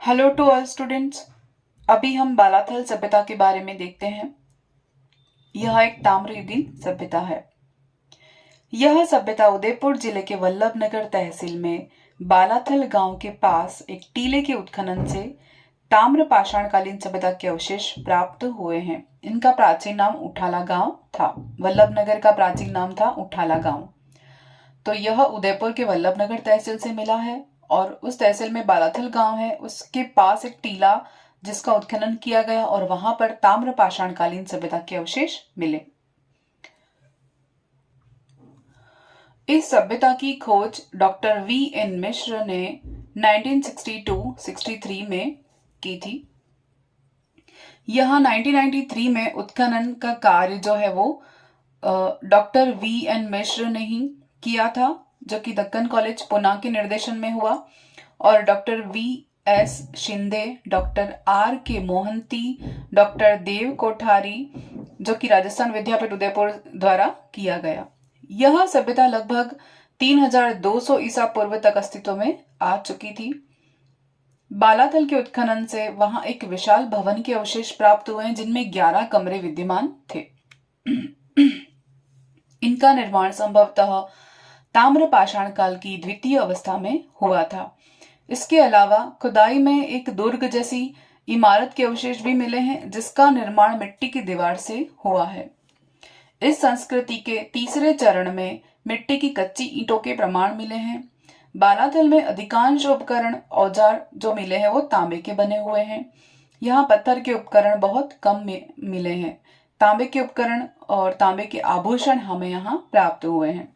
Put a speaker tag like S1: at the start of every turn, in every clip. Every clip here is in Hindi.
S1: Hello to all students. अभी हम बालाथल सभ्यता के बारे में देखते हैं। यह एक ताम्रयुगीन सभ्यता है। यह सभ्यता उदयपुर जिले के वल्लभनगर तहसील में बालाथल गांव के पास एक टीले के उत्खनन से ताम्र पाषाणकालीन सभ्यता के अवशेष प्राप्त हुए हैं। इनका प्राचीन नाम उठाला गांव था। वल्लभनगर का प्राचीन नाम था उठाला गांव। तो यह उदयपुर के वल्लभनगर तहसील से मिला है और उस तहसील में बालाथल गांव है, उसके पास एक टीला जिसका उत्खनन किया गया और वहां पर ताम्र पाषाणकालीन सभ्यता के अवशेष मिले। इस सभ्यता की खोज डॉक्टर V.N. मिश्र ने 1962-63 में की थी। यह 1993 में उत्खनन का कार्य जो है वो डॉक्टर V.N. मिश्र ने ही किया था, जो कि दक्कन कॉलेज पुणे के निर्देशन में हुआ, और doctor V.S. Shinde, doctor R.K. Mohanty, doctor Dev Kothari, जो कि राजस्थान विद्यापीठ उदयपुर द्वारा किया गया। यह सभ्यता लगभग 3200 ईसा पूर्व तक अस्तित्व में आ चुकी थी। बालाथल के उत्खनन से वहां एक विशाल भवन के अवशेष प्राप्त हुए हैं जिनमें 11 कमरे विद्यमान थे। इनका निर्माण संभवतः ताम्र पाषाण काल की द्वितीय अवस्था में हुआ था। इसके अलावा खुदाई में एक दुर्ग जैसी इमारत के अवशेष भी मिले हैं जिसका निर्माण मिट्टी की दीवार से हुआ है। इस संस्कृति के तीसरे चरण में मिट्टी की कच्ची ईंटों के प्रमाण मिले हैं। बालाथल में अधिकांश उपकरण औजार जो मिले हैं वो तांबे के बने हुए हैं। यहाँ पत्थर के उपकरण बहुत कम मिले हैं। तांबे के उपकरण और तांबे के आभूषण हमें यहाँ प्राप्त हुए हैं।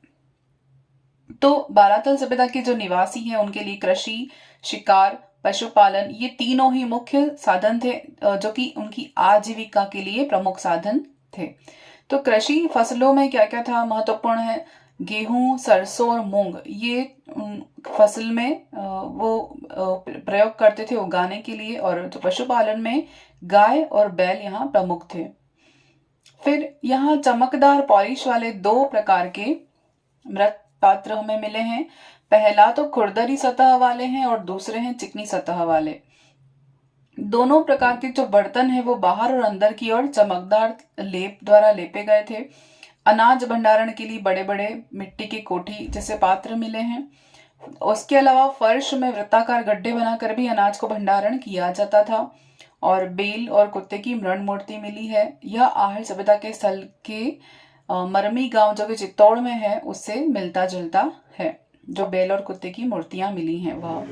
S1: तो बालाथल सभ्यता के जो निवासी हैं उनके लिए कृषि, शिकार, पशुपालन ये तीनों ही मुख्य साधन थे, जो कि उनकी आजीविका के लिए प्रमुख साधन थे। तो कृषि फसलों में क्या क्या था महत्वपूर्ण है? गेहूं, सरसों और मूंग ये फसल में वो प्रयोग करते थे उगाने के लिए। और जो पशुपालन में गाय और बैल यहाँ प्रमुख थे। फिर यहाँ चमकदार पॉलिश वाले 2 प्रकार के मृत पात्र हमें मिले हैं। पहला तो खुरदरी सतह वाले हैं और दूसरे हैं चिकनी सतह वाले। दोनों प्रकार के जो बर्तन है वो बाहर और अंदर की ओर चमकदार लेप द्वारा लेपे गए थे। अनाज भंडारण के लिए बड़े बड़े मिट्टी की कोठी जैसे पात्र मिले हैं। उसके अलावा फर्श में वृत्ताकार गड्ढे बनाकर भी अनाज को भंडारण किया जाता था। और बेल और कुत्ते की मृण मूर्ति मिली है। यह आहर सभ्यता के स्थल के मरमी गांव जो कि चित्तौड़ में है उससे मिलता जुलता है। जो बेल और कुत्ते की मूर्तियां मिली हैं वह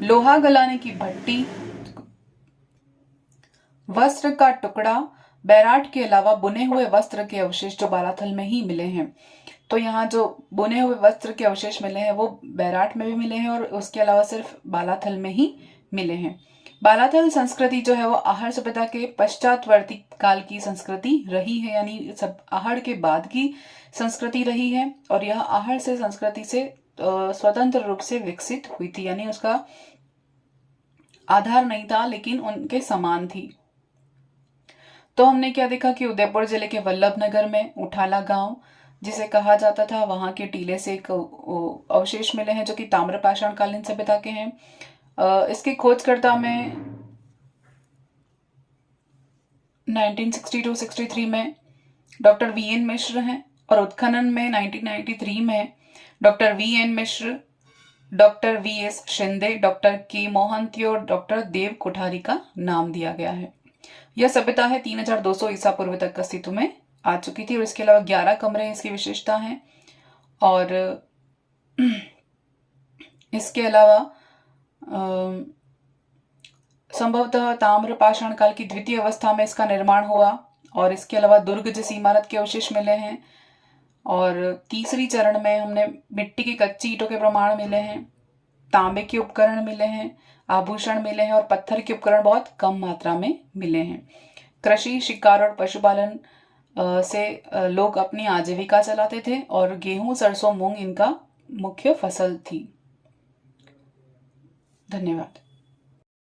S1: लोहा गलाने की भट्टी, वस्त्र का टुकड़ा, बैराट के अलावा बुने हुए वस्त्र के अवशेष जो बालाथल में ही मिले हैं। तो यहाँ जो बुने हुए वस्त्र के अवशेष मिले हैं वो बैराट में भी मिले हैं और उसके अलावा सिर्फ बालाथल में ही मिले हैं। बालाथल संस्कृति जो है वो आहड़ सभ्यता के पश्चातवर्ती काल की संस्कृति रही है, यानी सब आहड़ के बाद की संस्कृति रही है। और यह आहड़ से संस्कृति से स्वतंत्र रूप से विकसित हुई थी, यानी उसका आधार नहीं था लेकिन उनके समान थी। तो हमने क्या देखा कि उदयपुर जिले के वल्लभनगर में उठाला गांव जिसे कहा जाता था, वहां के टीले से एक अवशेष मिले हैं जो कि ताम्र पाषाणकालीन सभ्यता के हैं। इसके खोजकर्ता में 1962-63 में डॉक्टर V.N. मिश्र हैं और उत्खनन में 1993 में doctor V.N. Mishra, doctor V.S. Shinde, doctor K. Mohanty और डॉक्टर देव कोठारी का नाम दिया गया है। यह सभ्यता है 3200 ईसा पूर्व तक अस्तित्व में आ चुकी थी और इसके अलावा 11 कमरे इसकी विशेषता हैं। और इसके अलावा संभवतः ताम्र पाषाण काल की द्वितीय अवस्था में इसका निर्माण हुआ। और इसके अलावा दुर्ग जैसी इमारत के अवशेष मिले हैं। और तीसरी चरण में हमने मिट्टी की कच्ची ईंटों के प्रमाण मिले हैं, तांबे के उपकरण मिले हैं, आभूषण मिले हैं और पत्थर के उपकरण बहुत कम मात्रा में मिले हैं। कृषि, शिकार और पशुपालन से लोग अपनी आजीविका चलाते थे और गेहूं, सरसों, मूंग इनका मुख्य फसल थी। धन्यवाद।